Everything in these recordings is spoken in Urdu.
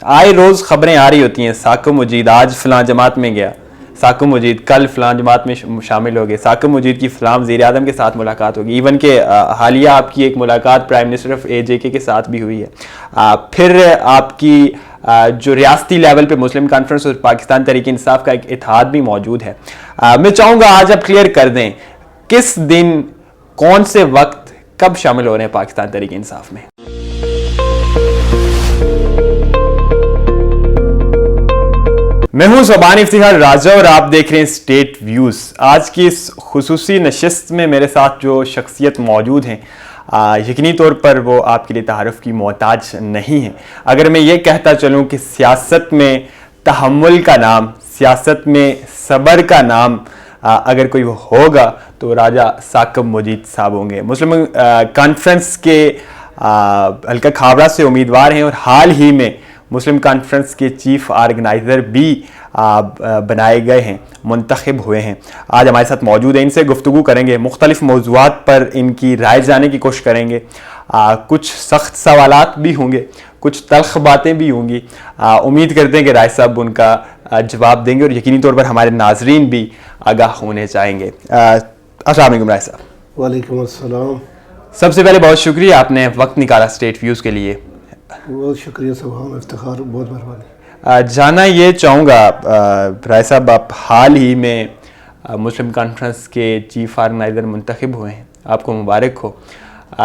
آئے روز خبریں آ رہی ہوتی ہیں، ثاقب مجید آج فلاں جماعت میں گیا، ثاقب مجید کل فلاں جماعت میں شامل ہو گئے، ثاقب مجید کی فلاں وزیر اعظم کے ساتھ ملاقات ہوگی، ایون کہ حالیہ آپ کی ایک ملاقات پرائم منسٹر آف AJK کے ساتھ بھی ہوئی ہے۔ پھر آپ کی جو ریاستی لیول پہ مسلم کانفرنس اور پاکستان تحریک انصاف کا ایک اتحاد بھی موجود ہے۔ میں چاہوں گا آج آپ کلیئر کر دیں کس دن، کون سے وقت، کب شامل ہو رہے ہیں پاکستان تحریک انصاف میں؟ میں ہوں صوبان افتخار راجہ اور آپ دیکھ رہے ہیں اسٹیٹ ویوز۔ آج کی اس خصوصی نشست میں میرے ساتھ جو شخصیت موجود ہیں، یقینی طور پر وہ آپ کے لیے تعارف کی محتاج نہیں ہیں۔ اگر میں یہ کہتا چلوں کہ سیاست میں تحمل کا نام، سیاست میں صبر کا نام اگر کوئی ہوگا تو راجہ ثاقب مجید صاحب ہوں گے۔ مسلم کانفرنس کے حلقہ کھابڑا سے امیدوار ہیں اور حال ہی میں مسلم کانفرنس کے چیف آرگنائزر بھی بنائے گئے ہیں، منتخب ہوئے ہیں۔ آج ہمارے ساتھ موجود ہیں، ان سے گفتگو کریں گے، مختلف موضوعات پر ان کی رائے جاننے کی کوشش کریں گے۔ کچھ سخت سوالات بھی ہوں گے، کچھ تلخ باتیں بھی ہوں گی۔ امید کرتے ہیں کہ رائے صاحب ان کا جواب دیں گے اور یقینی طور پر ہمارے ناظرین بھی آگاہ ہونے چاہیں گے۔ السلام علیکم رائے صاحب۔ وعلیکم السلام۔ سب سے پہلے بہت شکریہ، آپ نے وقت نکالا اسٹیٹ ویوز کے لیے۔ بہت شکریہ صبح افتخار، بہت مہربانی۔ جانا یہ چاہوں گا رائے صاحب، آپ حال ہی میں مسلم کانفرنس کے چیف آرگنائزر منتخب ہوئے ہیں، آپ کو مبارک ہو۔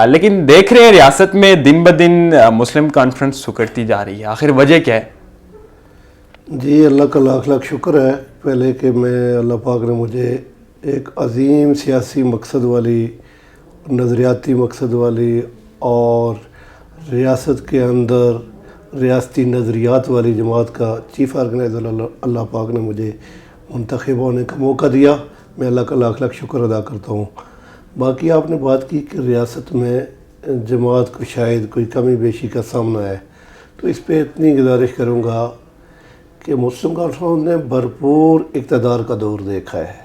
لیکن دیکھ رہے ہیں ریاست میں دن بدن مسلم کانفرنس سکڑتی جا رہی ہے، آخر وجہ کیا ہے؟ جی اللہ کا لاکھ لاکھ شکر ہے پہلے کہ میں اللہ پاک نے مجھے ایک عظیم سیاسی مقصد والی، نظریاتی مقصد والی اور ریاست کے اندر ریاستی نظریات والی جماعت کا چیف آرگنائزر اللہ پاک نے مجھے منتخب ہونے کا موقع دیا۔ میں اللہ کا لاکھ لاکھ شکر ادا کرتا ہوں۔ باقی آپ نے بات کی کہ ریاست میں جماعت کو شاید کوئی کمی بیشی کا سامنا ہے، تو اس پہ اتنی گزارش کروں گا کہ مسلم کانفرنس نے بھرپور اقتدار کا دور دیکھا ہے۔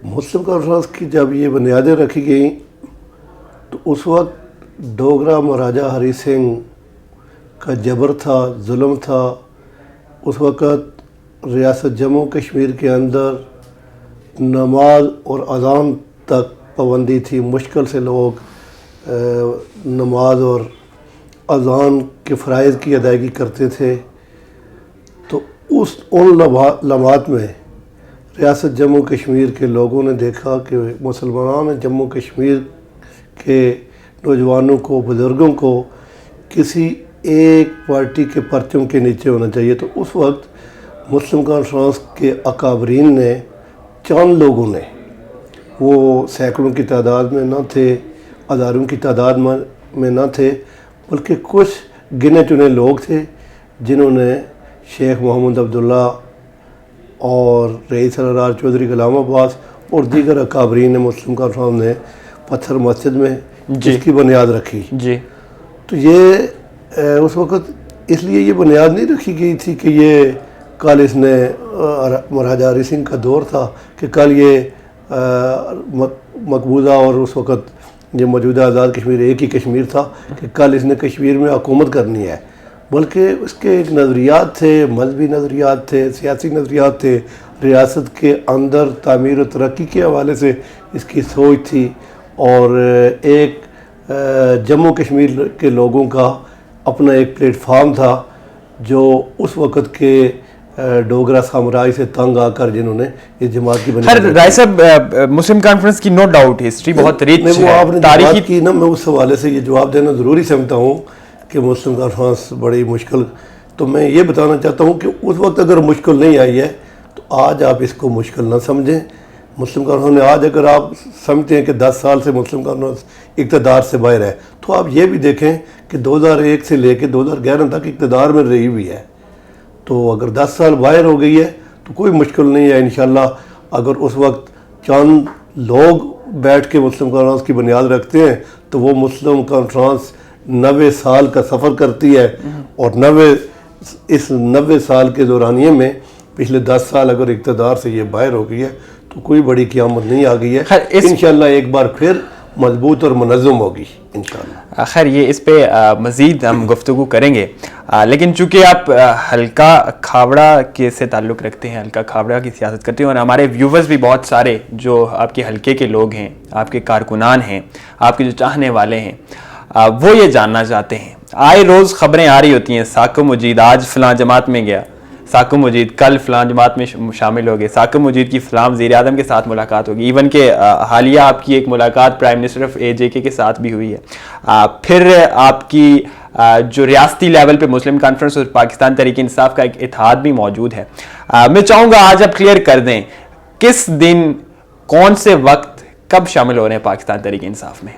مسلم کانفرنس کی جب یہ بنیادیں رکھی گئیں تو اس وقت ڈوگرا مہاراجہ ہری سنگھ کا جبر تھا، ظلم تھا۔ اس وقت ریاست جموں کشمیر کے اندر نماز اور اذان تک پابندی تھی، مشکل سے لوگ نماز اور اذان کے فرائض کی ادائیگی کرتے تھے۔ تو ان لمحات میں ریاست جموں کشمیر کے لوگوں نے دیکھا کہ مسلمانان جموں کشمیر کے نوجوانوں کو، بزرگوں کو کسی ایک پارٹی کے پرچم کے نیچے ہونا چاہیے۔ تو اس وقت مسلم کانفرنس کے اکابرین نے، چند لوگوں نے، وہ سینکڑوں کی تعداد میں نہ تھے، ہزاروں کی تعداد میں نہ تھے، بلکہ کچھ گنے چنے لوگ تھے جنہوں نے شیخ محمد عبداللہ اور رئیس الارار چودھری غلام عباس اور دیگر اکابرین نے مسلم کانفرنس نے پتھر مسجد میں جس کی بنیاد رکھی۔ جی، تو یہ اس وقت اس لیے یہ بنیاد نہیں رکھی گئی تھی کہ یہ کل اس نے مہاراجہ ہری سنگھ کا دور تھا کہ کل یہ مقبوضہ اور اس وقت یہ موجودہ آزاد کشمیر ایک ہی کشمیر تھا کہ کل اس نے کشمیر میں حکومت کرنی ہے، بلکہ اس کے ایک نظریات تھے، مذہبی نظریات تھے، سیاسی نظریات تھے، ریاست کے اندر تعمیر و ترقی کے حوالے سے اس کی سوچ تھی، اور ایک جموں کشمیر کے لوگوں کا اپنا ایک پلیٹ فارم تھا جو اس وقت کے ڈوگرا سامراج سے تنگ آ کر جنہوں نے اس جماعت کی بنیاد رکھی۔ رائے صاحب، مسلم کانفرنس کی نو ڈاؤٹ ہسٹری بہت ریچ ہے، وہ آپ نے تاریخی کی نا، میں اس حوالے سے یہ جواب دینا ضروری سمجھتا ہوں کہ مسلم کانفرنس بڑی مشکل، تو میں یہ بتانا چاہتا ہوں کہ اس وقت اگر مشکل نہیں آئی ہے تو آج آپ اس کو مشکل نہ سمجھیں۔ مسلم کانفرنس نے آج اگر آپ سمجھتے ہیں کہ 10 سال سے مسلم کانفرنس اقتدار سے باہر ہے، تو آپ یہ بھی دیکھیں کہ 2001 سے لے کے 2011 تک اقتدار میں رہی ہوئی ہے۔ تو اگر 10 سال باہر ہو گئی ہے تو کوئی مشکل نہیں ہے انشاءاللہ۔ اگر اس وقت چند لوگ بیٹھ کے مسلم کانفرنس کی بنیاد رکھتے ہیں تو وہ مسلم کانفرنس 90 سال کا سفر کرتی ہے، اور 90 سال کے دورانیے میں پچھلے 10 سال اگر اقتدار سے یہ باہر ہو گئی ہے تو کوئی بڑی قیامت نہیں آ گئی ہے۔ انشاءاللہ ایک بار پھر مضبوط اور منظم ہوگی انشاءاللہ. خیر یہ اس پہ مزید ہم گفتگو کریں گے، لیکن چونکہ آپ حلقہ کھاوڑا کے سے تعلق رکھتے ہیں، حلقہ کھاوڑا کی سیاست کرتے ہیں، اور ہمارے ویورز بھی بہت سارے جو آپ کے حلقے کے لوگ ہیں، آپ کے کارکنان ہیں، آپ کے جو چاہنے والے ہیں، وہ یہ جاننا چاہتے ہیں. آئے روز خبریں آ رہی ہوتی ہیں، ثاقب مجید آج فلاں جماعت میں گیا، ثاقب مجید کل فلاں جماعت میں شامل ہو گئے، ثاقب مجید کی فلاں وزیر اعظم کے ساتھ ملاقات ہوگی، ایون کہ حالیہ آپ کی ایک ملاقات پرائم منسٹر آف AJK کے ساتھ بھی ہوئی ہے. پھر آپ کی جو ریاستی لیول پہ مسلم کانفرنس اور پاکستان تحریک انصاف کا ایک اتحاد بھی موجود ہے. میں چاہوں گا آج آپ کلیئر کر دیں کس دن، کون سے وقت، کب شامل ہو رہے ہیں پاکستان تحریک انصاف میں؟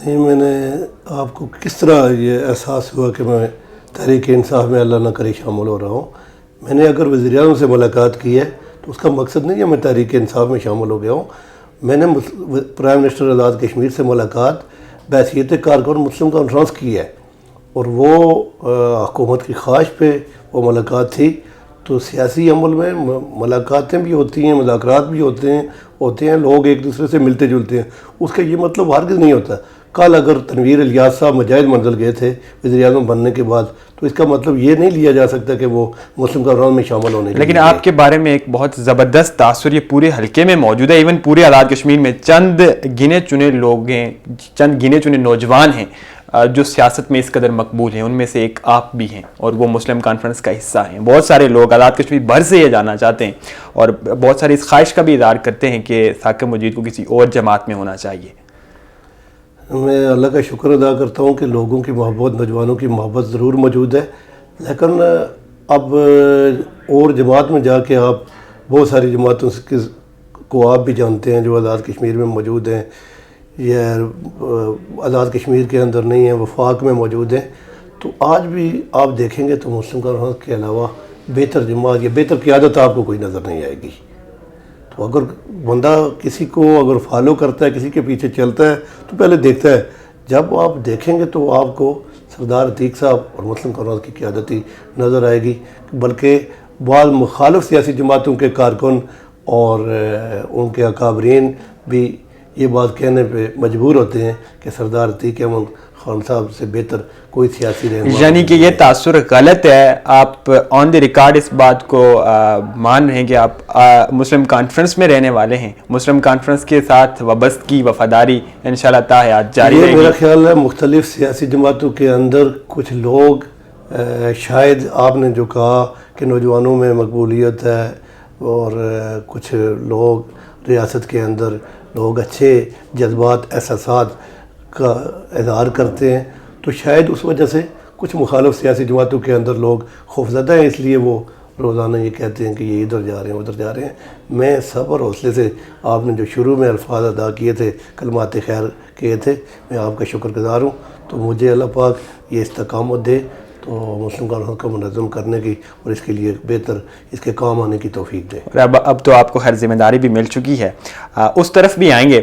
نہیں، میں نے آپ کو کس طرح یہ احساس ہوا کہ میں تحریک انصاف میں اللہ نہ کرے شامل ہو رہا ہوں. میں نے اگر وزیر اعظم سے ملاقات کی ہے تو اس کا مقصد نہیں ہے میں تحریک انصاف میں شامل ہو گیا ہوں. میں نے پرائم منسٹر آزاد کشمیر سے ملاقات بحیثیت کارکن مسلم کانفرنس کی ہے، اور وہ حکومت کی خواہش پہ وہ ملاقات تھی. تو سیاسی عمل میں ملاقاتیں بھی ہوتی ہیں، مذاکرات بھی ہوتے ہیں، لوگ ایک دوسرے سے ملتے جلتے ہیں. اس کا یہ مطلب ہرگز نہیں ہوتا. کل اگر تنویر الیاس صاحب مجاہد منزل گئے تھے وزیر اعظم بننے کے بعد، تو اس کا مطلب یہ نہیں لیا جا سکتا کہ وہ مسلم کانفرنس میں شامل ہونے کے لیے. لیکن آپ کے بارے میں ایک بہت زبردست تاثر یہ پورے حلقے میں موجود ہے، ایون پورے آزاد کشمیر میں چند گنے چنے لوگ ہیں، چند گنے چنے نوجوان ہیں جو سیاست میں اس قدر مقبول ہیں. ان میں سے ایک آپ بھی ہیں، اور وہ مسلم کانفرنس کا حصہ ہیں. بہت سارے لوگ آزاد کشمیر بھر سے یہ جاننا چاہتے ہیں، اور بہت سارے اس خواہش کا بھی اظہار کرتے ہیں کہ ثاقب مجید کو کسی اور جماعت میں ہونا چاہیے. میں اللہ کا شکر ادا کرتا ہوں کہ لوگوں کی محبت، نوجوانوں کی محبت ضرور موجود ہے، لیکن اب اور جماعت میں جا کے آپ بہت ساری جماعتوں کو آپ بھی جانتے ہیں جو آزاد کشمیر میں موجود ہیں، یہ آزاد کشمیر کے اندر نہیں ہیں، وفاق میں موجود ہیں. تو آج بھی آپ دیکھیں گے تو مسلم کانفرنس کے علاوہ بہتر جماعت یا بہتر قیادت آپ کو کوئی نظر نہیں آئے گی. تو اگر بندہ کسی کو اگر فالو کرتا ہے، کسی کے پیچھے چلتا ہے، تو پہلے دیکھتا ہے. جب آپ دیکھیں گے تو آپ کو سردار عتیق صاحب اور مسلم کانفرنس کی قیادت ہی نظر آئے گی، بلکہ بعض مخالف سیاسی جماعتوں کے کارکن اور ان کے اکابرین بھی یہ بات کہنے پہ مجبور ہوتے ہیں کہ سردار عتیق احمد خان صاحب سے بہتر کوئی سیاسی رہنما. یعنی کہ یہ تاثر غلط ہے. آپ آن دی ریکارڈ اس بات کو مان رہے ہیں کہ آپ مسلم کانفرنس میں رہنے والے ہیں، مسلم کانفرنس کے ساتھ وابستگی، وفاداری انشاءاللہ تا حیات جاری رہے گی. میرا خیال ہے مختلف سیاسی جماعتوں کے اندر کچھ لوگ شاید آپ نے جو کہا کہ نوجوانوں میں مقبولیت ہے، اور کچھ لوگ ریاست کے اندر لوگ اچھے جذبات، احساسات کا اظہار کرتے ہیں، تو شاید اس وجہ سے کچھ مخالف سیاسی جماعتوں کے اندر لوگ خوفزدہ ہیں، اس لیے وہ روزانہ یہ کہتے ہیں کہ یہ ادھر جا رہے ہیں، ادھر جا رہے ہیں. میں صبر اور حوصلے سے آپ نے جو شروع میں الفاظ ادا کیے تھے، کلمات خیر کیے تھے، میں آپ کا شکر گزار ہوں. تو مجھے اللہ پاک یہ استقامت دے تو مسلم کانفرنس کو منظم کرنے کی اور اس کے لیے بہتر اس کے کام آنے کی توفیق دے. اب تو آپ کو خیر ذمہ داری بھی مل چکی ہے، اس طرف بھی آئیں گے.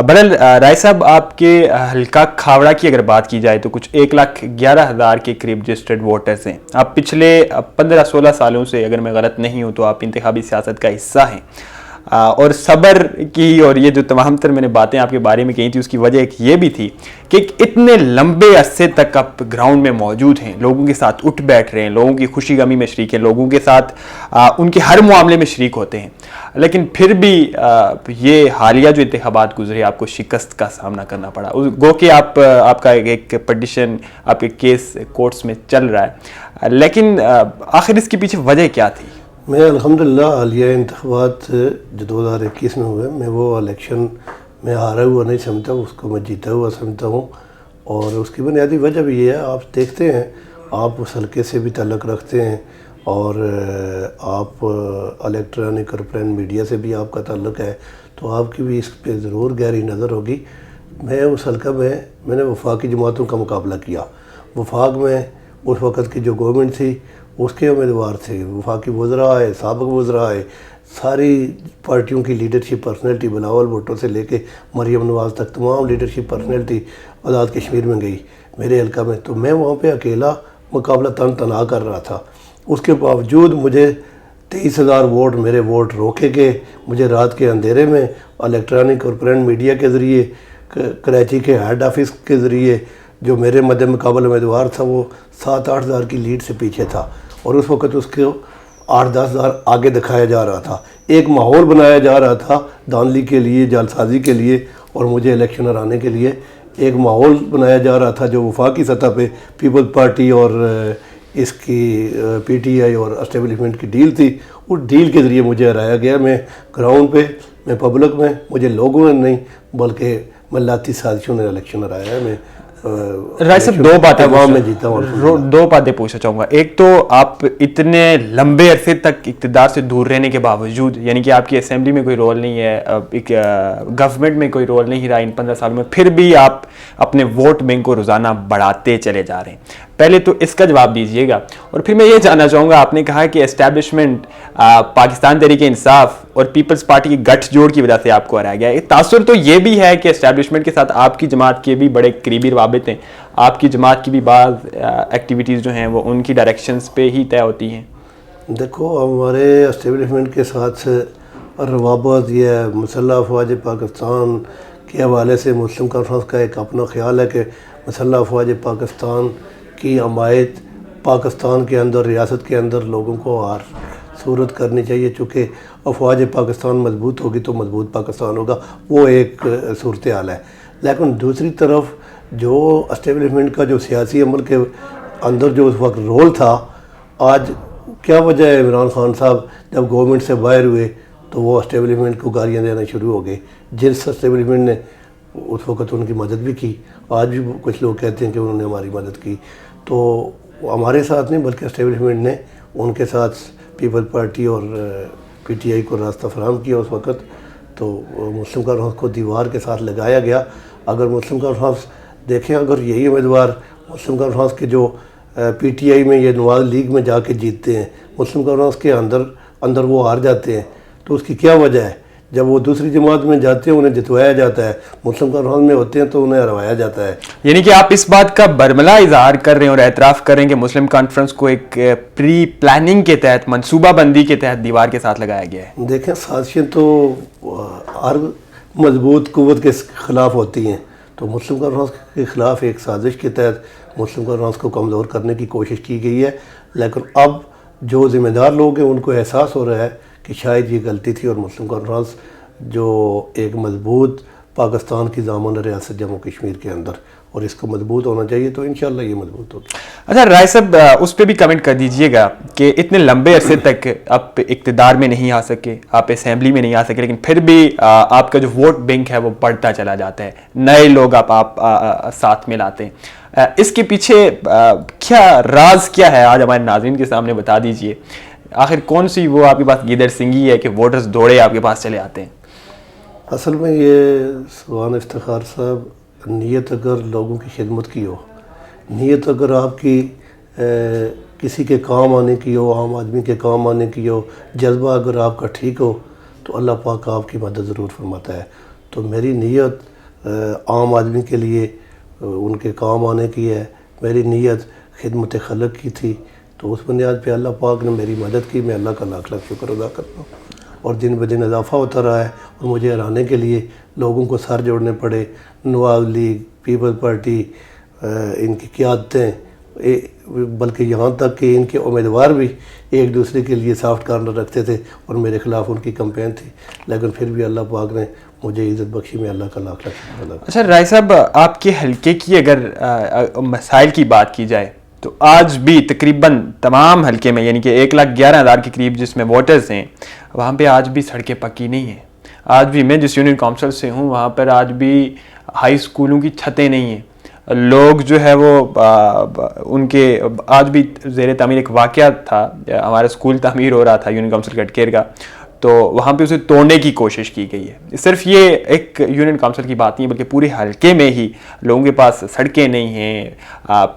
برل رائے صاحب، آپ کے حلقہ کھاوڑا کی اگر بات کی جائے تو کچھ 1,11,000 کے قریب رجسٹرڈ ووٹرز ہیں. آپ پچھلے 15-16 سالوں سے، اگر میں غلط نہیں ہوں تو آپ انتخابی سیاست کا حصہ ہیں، اور صبر کی، اور یہ جو تمام تر میں نے باتیں آپ کے بارے میں کہی تھی اس کی وجہ ایک یہ بھی تھی کہ اتنے لمبے عرصے تک آپ گراؤنڈ میں موجود ہیں، لوگوں کے ساتھ اٹھ بیٹھ رہے ہیں، لوگوں کی خوشی غمی میں شریک ہیں، لوگوں کے ساتھ ان کے ہر معاملے میں شریک ہوتے ہیں، لیکن پھر بھی یہ حالیہ جو انتخابات گزرے آپ کو شکست کا سامنا کرنا پڑا. گو کہ آپ کا ایک پٹیشن، آپ کے کیس کورٹس میں چل رہا ہے، لیکن آخر اس کے پیچھے وجہ کیا تھی؟ میں الحمدللہ حالیہ انتخابات جو 2021 میں ہوئے، میں وہ الیکشن میں ہارا ہوا نہیں سمجھتا، اس کو میں جیتا ہوا سمجھتا ہوں. اور اس کی بنیادی وجہ بھی یہ ہے، آپ دیکھتے ہیں، آپ اس حلقے سے بھی تعلق رکھتے ہیں، اور آپ الیکٹرانک اور پرنٹ میڈیا سے بھی آپ کا تعلق ہے، تو آپ کی بھی اس پہ ضرور گہری نظر ہوگی. میں اس حلقہ میں نے وفاقی جماعتوں کا مقابلہ کیا. وفاق میں اس وقت کی جو گورنمنٹ تھی اس کے امیدوار تھے، وفاقی وزراء آئے، سابق وزراء آئے، ساری پارٹیوں کی لیڈرشپ پرسنالٹی، بلاول بھٹو سے لے کے مریم نواز تک تمام لیڈرشپ پرسنالٹی آزاد کشمیر میں گئی میرے حلقہ میں. تو میں وہاں پہ اکیلا مقابلہ تنہا کر رہا تھا. اس کے باوجود مجھے 23,000 ووٹ، میرے ووٹ روکے گئے. مجھے رات کے اندھیرے میں الیکٹرانک اور پرنٹ میڈیا کے ذریعے کراچی کے ہیڈ آفس کے ذریعے جو میرے مد مقابل امیدوار تھا وہ 7-8 ہزار کی لیڈ سے پیچھے تھا، اور اس وقت اس کو 8-10 ہزار آگے دکھایا جا رہا تھا، ایک ماحول بنایا جا رہا تھا دھاندلی کے لیے، جعلسازی کے لیے، اور مجھے الیکشن ہرانے کے لیے ایک ماحول بنایا جا رہا تھا جو وفاقی سطح پہ پیپلز پارٹی اور اس کی پی ٹی آئی اور اسٹیبلشمنٹ کی ڈیل تھی، اس ڈیل کے ذریعے مجھے ہرایا گیا۔ میں گراؤنڈ پہ، میں پبلک میں، مجھے لوگوں نے نہیں بلکہ ملاتی سازشوں نے الیکشن ہرایا ہے۔ میں رائے صاحب دو باتیں پوچھنا چاہوں گا۔ ایک تو آپ اتنے لمبے عرصے تک اقتدار سے دور رہنے کے باوجود، یعنی کہ آپ کی اسمبلی میں کوئی رول نہیں ہے، ایک گورنمنٹ میں کوئی رول نہیں رہا ان 15 سالوں میں، پھر بھی آپ اپنے ووٹ بینک کو روزانہ بڑھاتے چلے جا رہے ہیں۔ پہلے تو اس کا جواب دیجئے گا، اور پھر میں یہ جاننا چاہوں گا، آپ نے کہا کہ اسٹیبلشمنٹ پاکستان تحریک انصاف اور پیپلز پارٹی کی گٹھ جوڑ کی وجہ سے آپ کو ہرایا گیا ہے۔ تاثر تو یہ بھی ہے کہ اسٹیبلشمنٹ کے ساتھ آپ کی جماعت کے بھی بڑے قریبی روابط ہیں، آپ کی جماعت کی بھی بعض ایکٹیویٹیز جو ہیں وہ ان کی ڈائریکشنز پہ ہی طے ہوتی ہیں۔ دیکھو، ہمارے اسٹیبلشمنٹ کے ساتھ روابط یہ ہے، مسلح افواج پاکستان کے حوالے سے مسلم کانفرنس کا ایک اپنا خیال ہے کہ مسلح افواج پاکستان کی حمایت پاکستان کے اندر، ریاست کے اندر لوگوں کو ہر صورت کرنی چاہیے، چونکہ افواج پاکستان مضبوط ہوگی تو مضبوط پاکستان ہوگا، وہ ایک صورتحال ہے۔ لیکن دوسری طرف جو اسٹیبلشمنٹ کا جو سیاسی عمل کے اندر جو اس وقت رول تھا، آج کیا وجہ ہے عمران خان صاحب جب گورنمنٹ سے باہر ہوئے تو وہ اسٹیبلشمنٹ کو گالیاں دینا شروع ہو گئے، جس اسٹیبلشمنٹ نے اس وقت ان کی مدد بھی کی، آج بھی کچھ لوگ کہتے ہیں کہ انہوں نے ہماری مدد کی، تو ہمارے ساتھ نہیں بلکہ اسٹیبلشمنٹ نے ان کے ساتھ پیپل پارٹی اور پی ٹی آئی کو راستہ فراہم کیا اس وقت، تو مسلم کانفرنس کو دیوار کے ساتھ لگایا گیا۔ اگر مسلم کانفرنس دیکھیں، اگر یہی امیدوار مسلم کانفرنس کے جو پی ٹی آئی میں یا نواز لیگ میں جا کے جیتتے ہیں، مسلم کانفرنس کے اندر وہ ہار جاتے ہیں، تو اس کی کیا وجہ ہے؟ جب وہ دوسری جماعت میں جاتے ہیں انہیں جتوایا جاتا ہے، مسلم کانفرنس میں ہوتے ہیں تو انہیں ہروایا جاتا ہے۔ یعنی کہ آپ اس بات کا برملا اظہار کر رہے ہیں اور اعتراف کر رہے ہیں کہ مسلم کانفرنس کو ایک پری پلاننگ کے تحت، منصوبہ بندی کے تحت دیوار کے ساتھ لگایا گیا ہے۔ دیکھیں، سازشیں تو ہر مضبوط قوت کے خلاف ہوتی ہیں، تو مسلم کانفرنس کے خلاف ایک سازش کے تحت مسلم کانفرنس کو کمزور کرنے کی کوشش کی گئی ہے، لیکن اب جو ذمہ دار لوگ ہیں ان کو احساس ہو رہا ہے کہ شاید یہ غلطی تھی، اور مسلم کانفرنس جو ایک مضبوط پاکستان کی ضامن ریاست جموں کشمیر کے اندر، اور اس کو مضبوط ہونا چاہیے، تو انشاءاللہ یہ مضبوط ہوگی۔ اچھا رائے صاحب، اس پہ بھی کمنٹ کر دیجئے گا کہ اتنے لمبے عرصے تک آپ اقتدار میں نہیں آ سکے، آپ اسمبلی میں نہیں آ سکے، لیکن پھر بھی آپ کا جو ووٹ بینک ہے وہ بڑھتا چلا جاتا ہے، نئے لوگ آپ ساتھ میں لاتے ہیں، اس کے پیچھے کیا راز کیا ہے؟ آج ہمارے ناظرین کے سامنے بتا دیجئے، آخر کون سی وہ آپ کے پاس گیدڑ سنگھی ہے کہ ووٹرز دوڑے آپ کے پاس چلے آتے ہیں؟ اصل میں یہ سبحان افتخار صاحب، نیت اگر لوگوں کی خدمت کی ہو، نیت اگر آپ کی کسی کے کام آنے کی ہو، عام آدمی کے کام آنے کی ہو، جذبہ اگر آپ کا ٹھیک ہو تو اللہ پاک آپ کی مدد ضرور فرماتا ہے۔ تو میری نیت عام آدمی کے لیے ان کے کام آنے کی ہے، میری نیت خدمت خلق کی تھی، تو اس بنیاد پہ اللہ پاک نے میری مدد کی، میں اللہ کا لاکھ لاکھ شکر ادا کرتا ہوں، اور دن بدن اضافہ ہوتا رہا ہے، اور مجھے ہرانے کے لیے لوگوں کو سر جوڑنے پڑے، نواز لیگ، پیپل پارٹی، ان کی قیادتیں، بلکہ یہاں تک کہ ان کے امیدوار بھی ایک دوسرے کے لیے سافٹ کارنر رکھتے تھے اور میرے خلاف ان کی کمپین تھی، لیکن پھر بھی اللہ پاک نے مجھے عزت بخشی، میں اللہ کا لاکھ لاکھ شکر ادا کرتا ہوں۔ اچھا رائے صاحب، آپ کے حلقے کی اگر مسائل کی بات کی جائے تو آج بھی تقریباً تمام حلقے میں، یعنی کہ 1,11,000 کے قریب جس میں ووٹرز ہیں، وہاں پہ آج بھی سڑکیں پکی نہیں ہیں۔ آج بھی میں جس یونین کونسل سے ہوں وہاں پر آج بھی ہائی اسکولوں کی چھتیں نہیں ہیں، لوگ جو ہے وہ ان کے آج بھی زیر تعمیر ایک واقعہ تھا، ہمارا اسکول تعمیر ہو رہا تھا یونین کونسل گٹکیر کا، تو وہاں پہ اسے توڑنے کی کوشش کی گئی ہے۔ صرف یہ ایک یونین کونسل کی بات نہیں ہے بلکہ پورے حلقے میں ہی لوگوں کے پاس سڑکیں نہیں ہیں،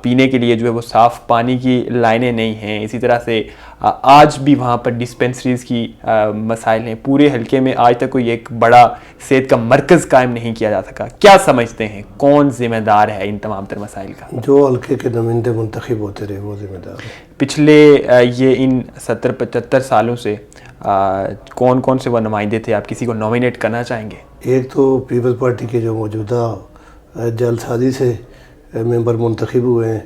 پینے کے لیے جو ہے وہ صاف پانی کی لائنیں نہیں ہیں، اسی طرح سے آج بھی وہاں پر ڈسپینسریز کی مسائل ہیں، پورے حلقے میں آج تک کوئی ایک بڑا صحت کا مرکز قائم نہیں کیا جا سکا۔ کیا سمجھتے ہیں کون ذمہ دار ہے ان تمام تر مسائل کا؟ جو حلقے کے نمائندے منتخب ہوتے رہے وہ ذمہ دار ہے۔ پچھلے یہ ان 70-75 سالوں سے کون کون سے وہ نمائندے تھے؟ آپ کسی کو نومینیٹ کرنا چاہیں گے؟ ایک تو پیپلز پارٹی کے جو موجودہ جعل سازی سے ممبر منتخب ہوئے ہیں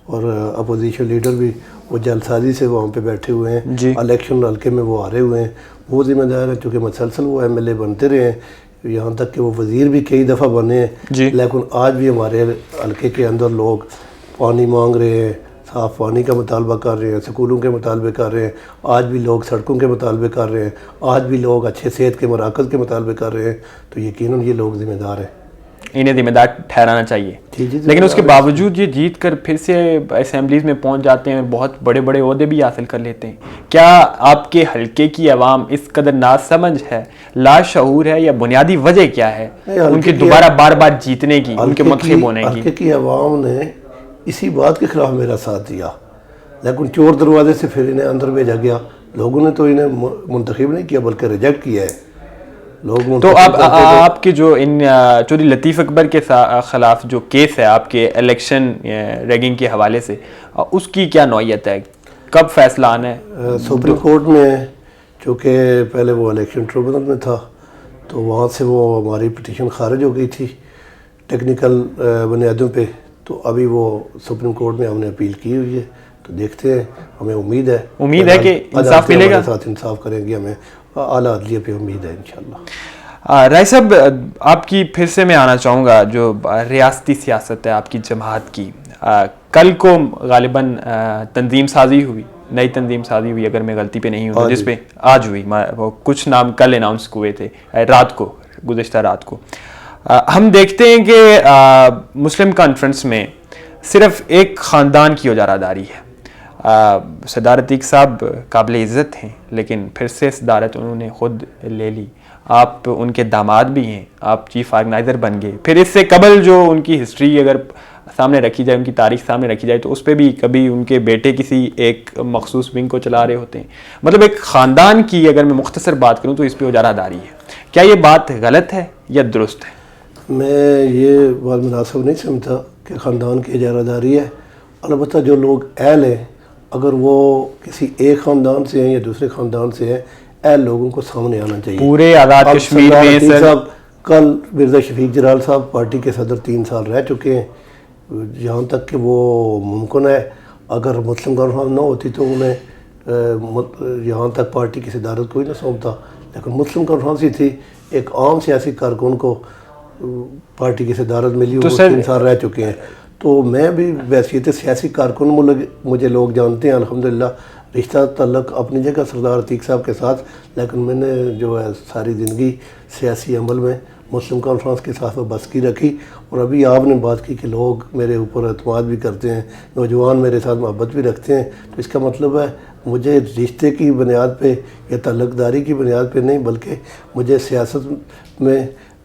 اور اپوزیشن لیڈر بھی وہ جعل سازی سے وہاں پہ بیٹھے ہوئے ہیں جی. الیکشن حلقے میں وہ ہارے ہوئے ہیں، وہ ذمہ دار ہیں، چونکہ مسلسل وہ ایم ایل اے بنتے رہے ہیں، یہاں تک کہ وہ وزیر بھی کئی دفعہ بنے ہیں جی. لیکن آج بھی ہمارے حلقے کے اندر لوگ پانی مانگ رہے ہیں، صاف پانی کا مطالبہ کر رہے ہیں، سکولوں کے مطالبے کر رہے ہیں، آج بھی لوگ سڑکوں کے مطالبے کر رہے ہیں، آج بھی لوگ اچھے صحت کے مراکز کے مطالبے کر رہے ہیں، تو یقیناً یہ لوگ ذمہ دار ہیں، انہیں ذمہ دار ٹھہرانا چاہیے. لیکن اس کے باوجود یہ جیت کر پھر سے اسمبلیز میں پہنچ جاتے ہیں، بہت بڑے بڑے عہدے بھی حاصل کر لیتے ہیں. کیا آپ کے حلقے کی عوام اس قدر ناسمجھ ہے، لاشعور ہے، یا بنیادی وجہ کیا ہے ان کے دوبارہ بار بار جیتنے کی، ان کے منتخب ہونے کی؟ حلقے کی عوام نے اسی بات کے خلاف میرا ساتھ دیا، لیکن چور دروازے سے پھر انہیں اندر بھیجا گیا. لوگوں نے تو انہیں منتخب نہیں کیا بلکہ ریجیکٹ کیا ہے. تو آپ کے جو ان چودھری لطیف اکبر کے خلاف جو کیس ہے آپ کے الیکشن ریگنگ کے حوالے سے، اس کی کیا نوعیت ہے، کب فیصلہ آنا ہے؟ سپریم کورٹ میں، چونکہ پہلے وہ الیکشن ٹریبونل میں تھا تو وہاں سے وہ ہماری پٹیشن خارج ہو گئی تھی ٹیکنیکل بنیادوں پہ، تو ابھی وہ سپریم کورٹ میں ہم نے اپیل کی ہوئی ہے، تو دیکھتے ہیں. ہمیں امید ہے کہ انصاف ملے گا، ساتھ انصاف کریں گے، ہمیں اعلیٰ عدلیہ پہ امید ہے انشاءاللہ. رائے صاحب، آپ کی پھر سے میں آنا چاہوں گا جو ریاستی سیاست ہے آپ کی جماعت کی. کل کو غالباً تنظیم سازی ہوئی، نئی تنظیم سازی ہوئی اگر میں غلطی پہ نہیں ہوں، جس پہ آج ہوئی، کچھ نام کل اناؤنس ہوئے تھے رات کو، گزشتہ رات کو. ہم دیکھتے ہیں کہ مسلم کانفرنس میں صرف ایک خاندان کی اجارہ داری ہے. صدارت عتیق صاحب قابل عزت ہیں لیکن پھر سے صدارت انہوں نے خود لے لی. آپ ان کے داماد بھی ہیں، آپ چیف آرگنائزر بن گئے. پھر اس سے قبل جو ان کی ہسٹری اگر سامنے رکھی جائے، ان کی تاریخ سامنے رکھی جائے، تو اس پہ بھی کبھی ان کے بیٹے کسی ایک مخصوص ونگ کو چلا رہے ہوتے ہیں. مطلب ایک خاندان کی اگر میں مختصر بات کروں تو اس پہ اجارہ داری ہے. کیا یہ بات غلط ہے یا درست ہے؟ میں یہ بات مناسب نہیں سمجھتا کہ خاندان کی اجارہ داری ہے. البتہ جو لوگ اہل ہیں، اگر وہ کسی ایک خاندان سے ہیں یا دوسرے خاندان سے ہیں، اہل لوگوں کو سامنے آنا چاہیے. پورے آزاد کشمیر میں صاحب کل مرزا شفیق جلال صاحب پارٹی کے صدر 3 سال رہ چکے ہیں. جہاں تک کہ وہ ممکن ہے اگر مسلم کانفرنس نہ ہوتی تو انہیں یہاں تک پارٹی کی صدارت کوئی نہ سونپتا، لیکن مسلم کانفرنس ہی تھی. ایک عام سیاسی کارکن کو پارٹی کی صدارت ملی، وہ 3 سال رہ چکے ہیں. تو میں بھی بحیثیت سیاسی کارکن مجھے لوگ جانتے ہیں الحمدللہ. رشتہ تعلق اپنی جگہ سردار عتیق صاحب کے ساتھ، لیکن میں نے جو ہے ساری زندگی سیاسی عمل میں مسلم کانفرنس کے ساتھ وابستگی رکھی. اور ابھی آپ نے بات کی کہ لوگ میرے اوپر اعتماد بھی کرتے ہیں، نوجوان میرے ساتھ محبت بھی رکھتے ہیں، تو اس کا مطلب ہے مجھے رشتے کی بنیاد پہ یا تعلق داری کی بنیاد پہ نہیں، بلکہ مجھے سیاست میں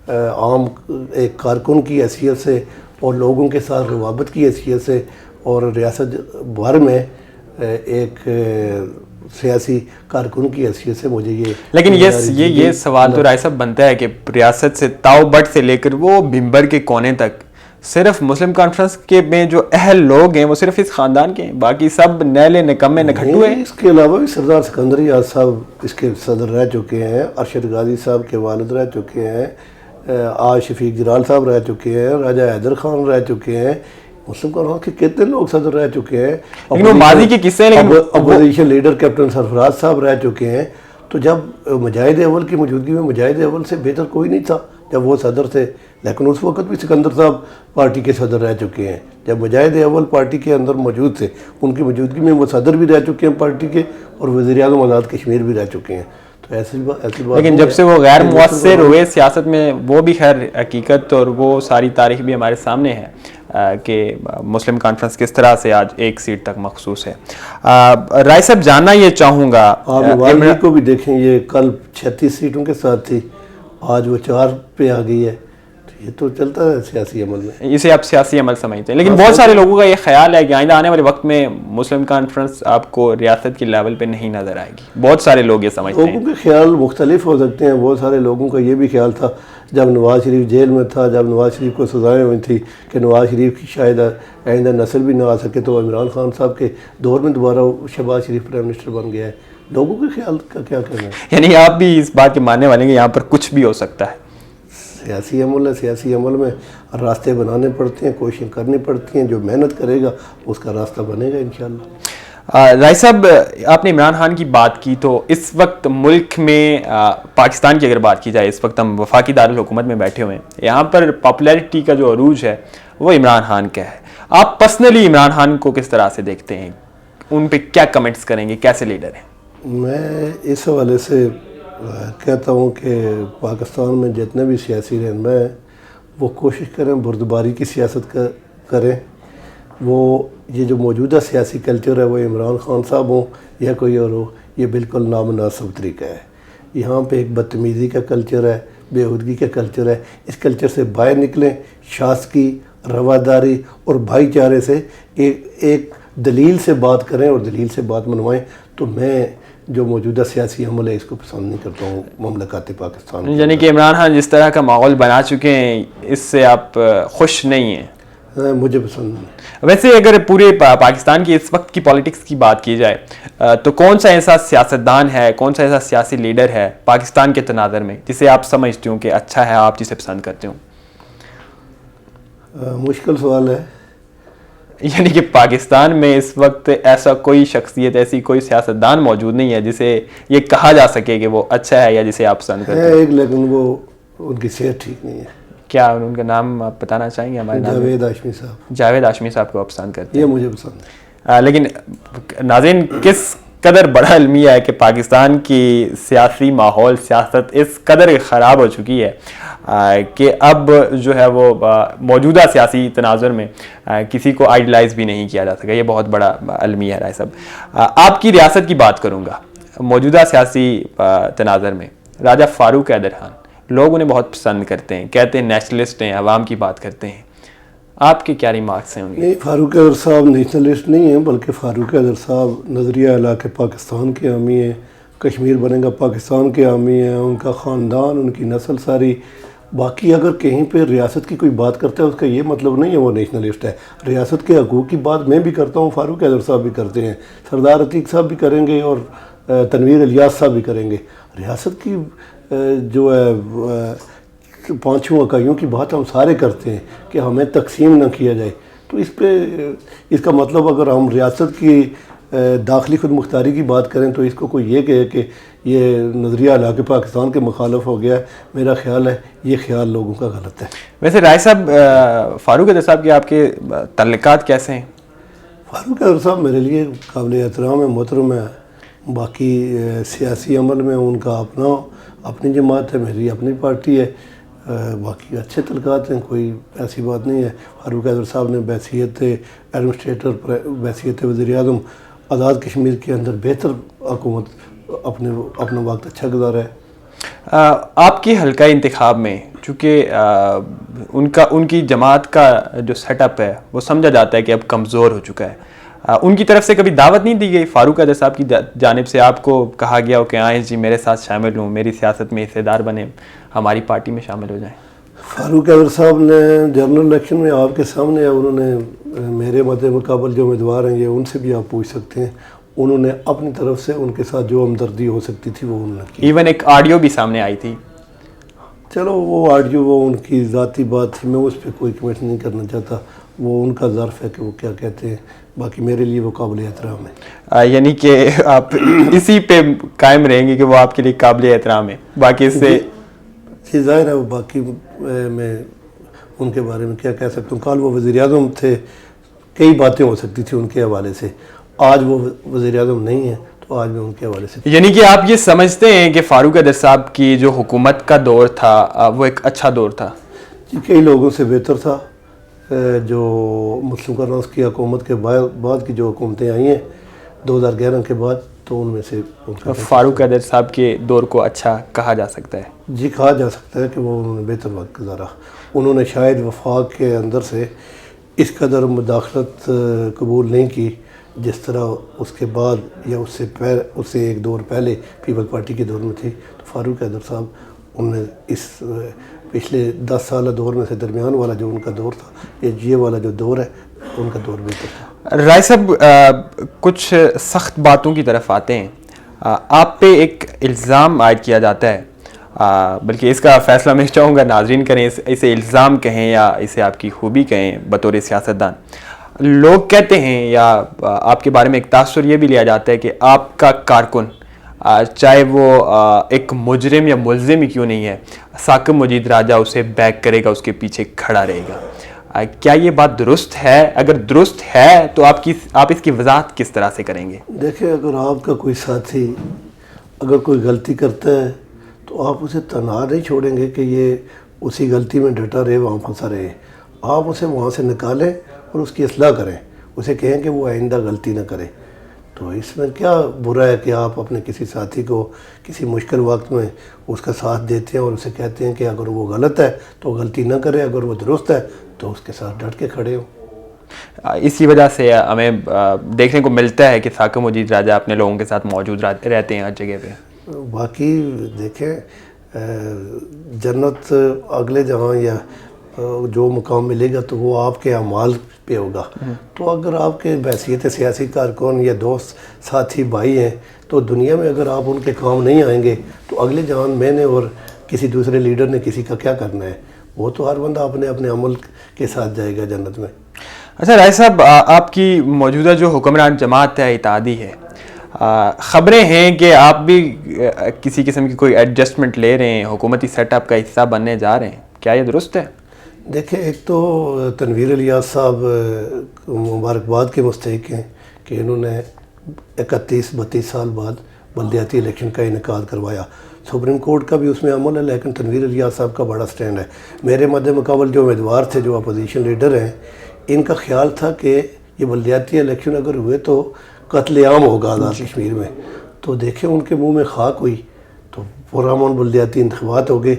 عام ایک کارکن کی حیثیت سے اور لوگوں کے ساتھ روابط کی حیثیت سے اور ریاست بھر میں ایک سیاسی کارکن کی حیثیت سے مجھے لیکن یہ سوال تو رائے صاحب بنتا ہے کہ ریاست سے تاؤ بٹ سے لے کر وہ ممبر کے کونے تک صرف مسلم کانفرنس کے میں جو اہل لوگ ہیں وہ صرف اس خاندان کے ہیں، باقی سب نیلے نکمے نکھٹو ہیں. اس کے علاوہ بھی سردار سکندر یاد صاحب اس کے صدر رہ چکے ہیں، ارشد غازی صاحب کے والد رہ چکے ہیں، آج شفیق جلال صاحب رہ چکے ہیں، راجہ حیدر خان رہ چکے ہیں. مسلم کانفرنس کے کتنے لوگ صدر رہ چکے ہیں. ماضی کے قصے اپوزیشن لیڈر کیپٹن سرفراز صاحب رہ چکے ہیں. تو جب مجاہد اول کی موجودگی میں مجاہد اول سے بہتر کوئی نہیں تھا جب وہ صدر تھے، لیکن اس وقت بھی سکندر صاحب پارٹی کے صدر رہ چکے ہیں. جب مجاہد اول پارٹی کے اندر موجود تھے، ان کی موجودگی میں وہ صدر بھی رہ چکے ہیں پارٹی کے، اور وزیر اعظم آزاد کشمیر بھی رہ چکے ہیں. تو ایسی بات لیکن جب سے وہ غیر مؤثر ہوئے سیاست میں، وہ بھی خیر حقیقت اور وہ ساری تاریخ بھی ہمارے سامنے ہے کہ مسلم کانفرنس کس طرح سے آج 1 سیٹ تک مخصوص ہے. رائے صاحب جاننا یہ چاہوں گا، آپ نواز شریف کو بھی دیکھیں، یہ کل 36 سیٹوں کے ساتھ تھی، آج وہ 4 پہ آ گئی ہے. یہ تو چلتا ہے سیاسی عمل میں، اسے آپ سیاسی عمل سمجھتے ہیں. لیکن بہت سارے لوگوں کا یہ خیال ہے کہ آئندہ آنے والے وقت میں مسلم کانفرنس آپ کو ریاست کی لیول پہ نہیں نظر آئے گی. بہت سارے لوگ یہ سمجھتے ہیں. لوگوں کے خیال مختلف ہو سکتے ہیں. بہت سارے لوگوں کا یہ بھی خیال تھا جب نواز شریف جیل میں تھا، جب نواز شریف کو سزائیں ہوئی تھی کہ نواز شریف کی شاید آئندہ نسل بھی نہ آ سکے، تو عمران خان صاحب کے دور میں دوبارہ شہباز شریف پرائم منسٹر بن گیا ہے. لوگوں کے خیال کا کیا کہنا ہے؟ یعنی آپ بھی اس بات کے ماننے والے ہیں کہ یہاں پر کچھ بھی ہو سکتا ہے. سیاسی عمل ہے. سیاسی عمل میں راستے بنانے پڑتے ہیں, کوششیں کرنی پڑتی ہیں. جو محنت کرے گا اس کا راستہ بنے گا انشاءاللہ. رائی صاحب, آپ نے عمران خان کی بات کی, تو اس وقت ملک میں پاکستان کی اگر بات کی جائے, اس وقت ہم وفاقی دارالحکومت میں بیٹھے ہوئے ہیں, یہاں پر پاپولیرٹی کا جو عروج ہے وہ عمران خان کا ہے. آپ پرسنلی عمران خان کو کس طرح سے دیکھتے ہیں, ان پہ کیا کمنٹس کریں گے, کیسے لیڈر ہیں؟ میں اس حوالے سے کہتا ہوں کہ پاکستان میں جتنے بھی سیاسی رہنما ہیں وہ کوشش کریں بردباری کی سیاست کریں. وہ یہ جو موجودہ سیاسی کلچر ہے وہ عمران خان صاحب ہوں یا کوئی اور ہو, یہ بالکل نامناسب طریقہ ہے. یہاں پہ ایک بدتمیزی کا کلچر ہے, بےہودگی کا کلچر ہے. اس کلچر سے باہر نکلیں, شائستگی, رواداری اور بھائی چارے سے ایک دلیل سے بات کریں اور دلیل سے بات منوائیں. تو میں جو موجودہ سیاسی عمل ہے اس کو پسند نہیں کرتا ہوں مملکت پاکستان. یعنی کہ عمران خان جس طرح کا ماحول بنا چکے ہیں اس سے آپ خوش نہیں ہیں؟ مجھے پسند نہیں. ویسے اگر پورے پاکستان کی اس وقت کی پالیٹکس کی بات کی جائے تو کون سا ایسا سیاستدان ہے, کون سا ایسا سیاسی لیڈر ہے پاکستان کے تناظر میں جسے آپ سمجھتے ہوں کہ اچھا ہے, آپ جسے پسند کرتے ہوں؟ مشکل سوال ہے. یعنی کہ پاکستان میں اس وقت ایسا کوئی شخصیت, ایسی کوئی سیاستدان موجود نہیں ہے جسے یہ کہا جا سکے کہ وہ اچھا ہے یا جسے آپ پسند کرتے ہیں؟ ایک, لیکن وہ ان کی صحت ٹھیک نہیں ہے. کیا ان کا نام آپ بتانا چاہیں گے ہمارے؟ جاوید ہاشمی صاحب. جاوید ہاشمی صاحب کو آپ پسند کرتے ہیں؟ یہ مجھے پسند ہے. لیکن ناظرین, کس قدر بڑا المیہ ہے کہ پاکستان کی سیاسی ماحول, سیاست اس قدر خراب ہو چکی ہے کہ اب جو ہے وہ موجودہ سیاسی تناظر میں کسی کو آئیڈلائز بھی نہیں کیا جا سکا. یہ بہت بڑا المیہ ہے رائے صاحب. آپ کی ریاست کی بات کروں گا, موجودہ سیاسی تناظر میں راجہ فاروق حیدر خان, لوگ انہیں بہت پسند کرتے ہیں, کہتے ہیں نیشنلسٹ ہیں, عوام کی بات کرتے ہیں. آپ کے کیا ریمارکس ہیں ان کے؟ نہیں, فاروق حیدر صاحب نیشنلسٹ نہیں ہیں, بلکہ فاروق حیدر صاحب نظریہ علاقے پاکستان کے حامی ہیں. کشمیر بنے گا پاکستان کے حامی ہیں, ان کا خاندان, ان کی نسل ساری. باقی اگر کہیں پہ ریاست کی کوئی بات کرتا ہے اس کا یہ مطلب نہیں ہے وہ نیشنلسٹ ہے. ریاست کے حقوق کی بات میں بھی کرتا ہوں, فاروق حیدر صاحب بھی کرتے ہیں, سردار عتیق صاحب بھی کریں گے اور تنویر الیاس صاحب بھی کریں گے. ریاست کی جو ہے پانچوں اکائیوں کی بات ہم سارے کرتے ہیں کہ ہمیں تقسیم نہ کیا جائے. تو اس پہ اس کا مطلب اگر ہم ریاست کی داخلی خود مختاری کی بات کریں تو اس کو کوئی یہ کہے کہ یہ نظریہ علاقے پاکستان کے مخالف ہو گیا ہے, میرا خیال ہے یہ خیال لوگوں کا غلط ہے. ویسے رائے صاحب, فاروق حیدر صاحب کے آپ کے تعلقات کیسے ہیں؟ فاروق حیدر صاحب میرے لیے قابل احترام ہے, محترم ہے. باقی سیاسی عمل میں ان کا اپنی جماعت ہے, میری اپنی پارٹی ہے. باقی اچھے تعلقات ہیں, کوئی ایسی بات نہیں ہے. فاروق حیدر صاحب نے بحیثیت ایڈمنسٹریٹر, بحیثیت وزیر اعظم آزاد کشمیر کے اندر بہتر حکومت اپنا وقت اچھا گزارا ہے. آپ کے حلقہ انتخاب میں چونکہ ان کی جماعت کا جو سیٹ اپ ہے وہ سمجھا جاتا ہے کہ اب کمزور ہو چکا ہے, ان کی طرف سے کبھی دعوت نہیں دی گئی فاروق حیدر صاحب کی جانب سے, آپ کو کہا گیا ہو کہ آئیں جی میرے ساتھ شامل ہوں, میری سیاست میں حصے دار بنیں, ہماری پارٹی میں شامل ہو جائیں؟ فاروق حیدر صاحب نے جنرل الیکشن میں آپ کے سامنے انہوں نے میرے مد مقابل جو امیدوار ہیں یہ ان سے بھی آپ پوچھ سکتے ہیں, انہوں نے اپنی طرف سے ان کے ساتھ جو ہمدردی ہو سکتی تھی وہ انہوں نے کی. ایون ایک آڈیو بھی سامنے آئی تھی. چلو وہ آڈیو وہ ان کی ذاتی بات تھی, میں اس پہ کوئی کمنٹ نہیں کرنا چاہتا, وہ ان کا ظرف ہے کہ وہ کیا کہتے ہیں. باقی میرے لیے وہ قابل احترام ہے. یعنی کہ آپ اسی پہ قائم رہیں گے کہ وہ آپ کے لیے قابل احترام ہے, باقی اس سے جی ظاہر ہے. وہ باقی میں ان کے بارے میں کیا کہہ سکتا ہوں. کل وہ وزیر اعظم تھے, کئی باتیں ہو سکتی تھی ان کے حوالے سے. آج وہ وزیر اعظم نہیں ہیں تو آج میں ان کے حوالے سے. یعنی کہ آپ یہ سمجھتے ہیں کہ فاروق حیدر صاحب کی جو حکومت کا دور تھا وہ ایک اچھا دور تھا؟ جی کئی لوگوں سے بہتر تھا. جو مسلم کرنوس کی حکومت کے بعد کی جو حکومتیں آئی ہیں 2011 کے بعد, تو ان میں سے فاروق حیدر صاحب کے دور کو اچھا کہا جا سکتا ہے؟ جی کہا جا سکتا ہے کہ وہ انہوں نے بہتر وقت گزارا. انہوں نے شاید وفاق کے اندر سے اس قدر مداخلت قبول نہیں کی جس طرح اس کے بعد یا اس سے ایک دور پہلے پیپل پارٹی کے دور میں تھی. تو فاروق حیدر صاحب انہوں نے اس پچھلے 10 سالہ دور میں سے درمیان والا جو ان کا دور تھا, یہ جیے والا جو دور ہے, ان کا دور بہتر تھا. رائے صاحب کچھ سخت باتوں کی طرف آتے ہیں. آپ پہ ایک الزام عائد کیا جاتا ہے بلکہ اس کا فیصلہ میں چاہوں گا ناظرین کریں، اسے الزام کہیں یا اسے آپ کی خوبی کہیں بطور سیاستدان. لوگ کہتے ہیں یا آپ کے بارے میں ایک تاثر یہ بھی لیا جاتا ہے کہ آپ کا کارکن چاہے وہ ایک مجرم یا ملزم ہی کیوں نہیں ہے، ثاقب مجید راجہ اسے بیک کرے گا، اس کے پیچھے کھڑا رہے گا. کیا یہ بات درست ہے؟ اگر درست ہے تو آپ اس کی وضاحت کس طرح سے کریں گے؟ دیکھیں، اگر آپ کا کوئی ساتھی اگر کوئی غلطی کرتا ہے تو آپ اسے تنہا نہیں چھوڑیں گے کہ یہ اسی غلطی میں ڈٹا رہے، وہاں پھنسا رہے. آپ اسے وہاں سے نکالیں اور اس کی اصلاح کریں، اسے کہیں کہ وہ آئندہ غلطی نہ کرے. تو اس میں کیا برا ہے کہ آپ اپنے کسی ساتھی کو کسی مشکل وقت میں اس کا ساتھ دیتے ہیں اور اسے کہتے ہیں کہ اگر وہ غلط ہے تو غلطی نہ کرے، اگر وہ درست ہے تو اس کے ساتھ ڈٹ کے کھڑے ہو. اسی وجہ سے ہمیں دیکھنے کو ملتا ہے کہ ثاقب مجید راجہ اپنے لوگوں کے ساتھ موجود رہتے ہیں ہر جگہ پہ. باقی دیکھیں، جنت اگلے جہاں یا جو مقام ملے گا تو وہ آپ کے اعمال پہ ہوگا. تو اگر آپ کے بحیثیت سیاسی کارکن یا دوست ساتھی بھائی ہیں تو دنیا میں اگر آپ ان کے کام نہیں آئیں گے تو اگلے جہان میں نے اور کسی دوسرے لیڈر نے کسی کا کیا کرنا ہے؟ وہ تو ہر بندہ اپنے اپنے عمل کے ساتھ جائے گا جنت میں. اچھا رائے صاحب، آپ کی موجودہ جو حکمران جماعت ہے اتحادی ہے، خبریں ہیں کہ آپ بھی کسی قسم کی کوئی ایڈجسٹمنٹ لے رہے ہیں، حکومتی سیٹ اپ کا حصہ بننے جا رہے ہیں، کیا یہ درست ہے؟ دیکھیں، ایک تو تنویر الیاس صاحب مبارکباد کے مستحق ہیں کہ انہوں نے 31-32 سال بعد بلدیاتی الیکشن کا انعقاد کروایا. سپریم کورٹ کا بھی اس میں عمل ہے، لیکن تنویر الیاس صاحب کا بڑا سٹینڈ ہے. میرے مد مقابل جو امیدوار تھے، جو اپوزیشن لیڈر ہیں، ان کا خیال تھا کہ یہ بلدیاتی الیکشن اگر ہوئے تو قتل عام ہوگا آزاد کشمیر میں. تو دیکھیں ان کے منہ میں خاک ہوئی تو پرامن بلدیاتی انتخابات ہو گئے.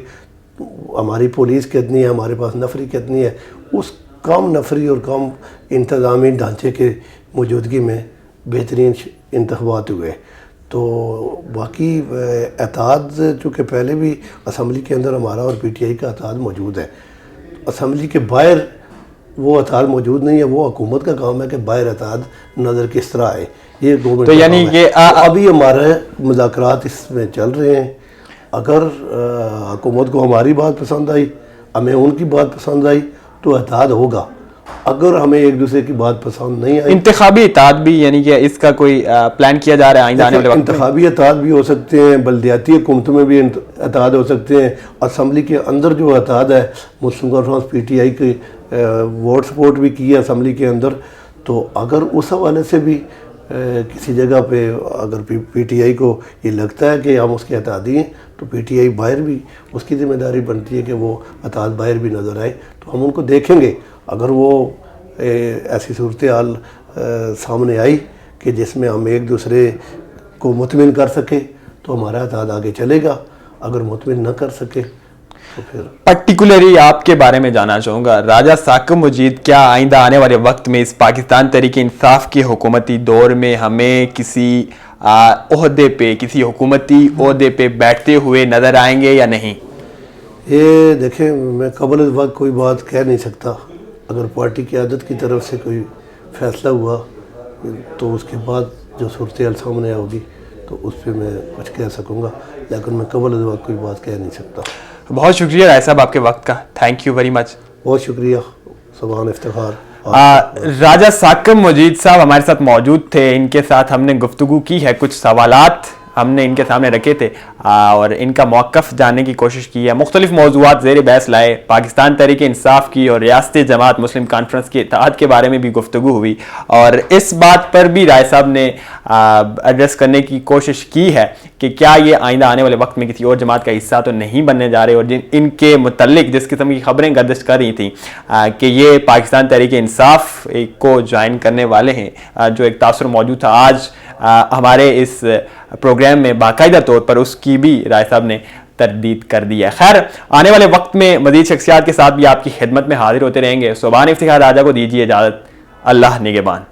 ہماری پولیس کتنی ہے، ہمارے پاس نفری کتنی ہے، اس کم نفری اور کم انتظامی ڈھانچے کے موجودگی میں بہترین انتخابات ہوئے. تو باقی اتحاد چونکہ پہلے بھی اسمبلی کے اندر ہمارا اور پی ٹی آئی کا اتحاد موجود ہے، اسمبلی کے باہر وہ اتحاد موجود نہیں ہے. وہ حکومت کا کام ہے کہ باہر اتحاد نظر کس طرح آئے، یہ گورنمنٹ تو کا یعنی کام ہے. ابھی ہمارے مذاکرات اس میں چل رہے ہیں. اگر حکومت کو ہماری بات پسند آئی، ہمیں ان کی بات پسند آئی تو اتحاد ہوگا. اگر ہمیں ایک دوسرے کی بات پسند نہیں آئی، انتخابی اتحاد بھی، یعنی کہ اس کا کوئی پلان کیا جا رہا ہے آئندہ آنے والے وقت میں؟ انتخابی اتحاد بھی ہو سکتے ہیں، بلدیاتی حکومتوں میں بھی اتحاد ہو سکتے ہیں. اسمبلی کے اندر جو اتحاد ہے، مسلم کانفرنس پی ٹی آئی کی ووٹ سپورٹ بھی کی ہے اسمبلی کے اندر. تو اگر اس حوالے سے بھی کسی جگہ پہ اگر پی ٹی آئی کو یہ لگتا ہے کہ ہم اس کے اتحادی ہیں تو پی ٹی آئی باہر بھی اس کی ذمہ داری بنتی ہے کہ وہ اتحاد باہر بھی نظر آئے. تو ہم ان کو دیکھیں گے. اگر وہ ایسی صورتحال سامنے آئی کہ جس میں ہم ایک دوسرے کو مطمئن کر سکیں تو ہمارا اتحاد آگے چلے گا. اگر مطمئن نہ کر سکے تو پھر پرٹیکولرلی آپ کے بارے میں جاننا چاہوں گا، راجہ ثاقب مجید کیا آئندہ آنے والے وقت میں اس پاکستان تحریک انصاف کے حکومتی دور میں ہمیں کسی عہدے پہ، کسی حکومتی عہدے پہ بیٹھتے ہوئے نظر آئیں گے یا نہیں؟ یہ دیکھیں، میں قبل از وقت کوئی بات کہہ نہیں سکتا. اگر پارٹی قیادت کی طرف سے کوئی فیصلہ ہوا تو اس کے بعد جو صورتحال سامنے ہوگی تو اس پہ میں کچھ کہہ سکوں گا، لیکن میں قبل از وقت کوئی بات کہہ نہیں سکتا. بہت شکریہ رائے صاحب آپ کے وقت کا، تھینک یو ویری مچ. بہت شکریہ، سبحان افتخار. راجہ ثاقب مجید صاحب ہمارے ساتھ موجود تھے. ان کے ساتھ ہم نے گفتگو کی ہے، کچھ سوالات ہم نے ان کے سامنے رکھے تھے اور ان کا موقف جاننے کی کوشش کی ہے. مختلف موضوعات زیر بحث لائے. پاکستان تحریک انصاف کی اور ریاستی جماعت مسلم کانفرنس کے اتحاد کے بارے میں بھی گفتگو ہوئی اور اس بات پر بھی رائے صاحب نے ایڈریس کرنے کی کوشش کی ہے کہ کیا یہ آئندہ آنے والے وقت میں کسی اور جماعت کا حصہ تو نہیں بننے جا رہے، اور ان کے متعلق جس قسم کی خبریں گردش کر رہی تھیں کہ یہ پاکستان تحریک انصاف کو جوائن کرنے والے ہیں، جو ایک تاثر موجود تھا آج ہمارے اس پروگرام میں باقاعدہ طور پر اس کی بھی رائے صاحب نے تردید کر دی ہے. خیر، آنے والے وقت میں مزید شخصیات کے ساتھ بھی آپ کی خدمت میں حاضر ہوتے رہیں گے. سبحان افتخار راجہ کو دیجیے اجازت. اللہ نگہبان.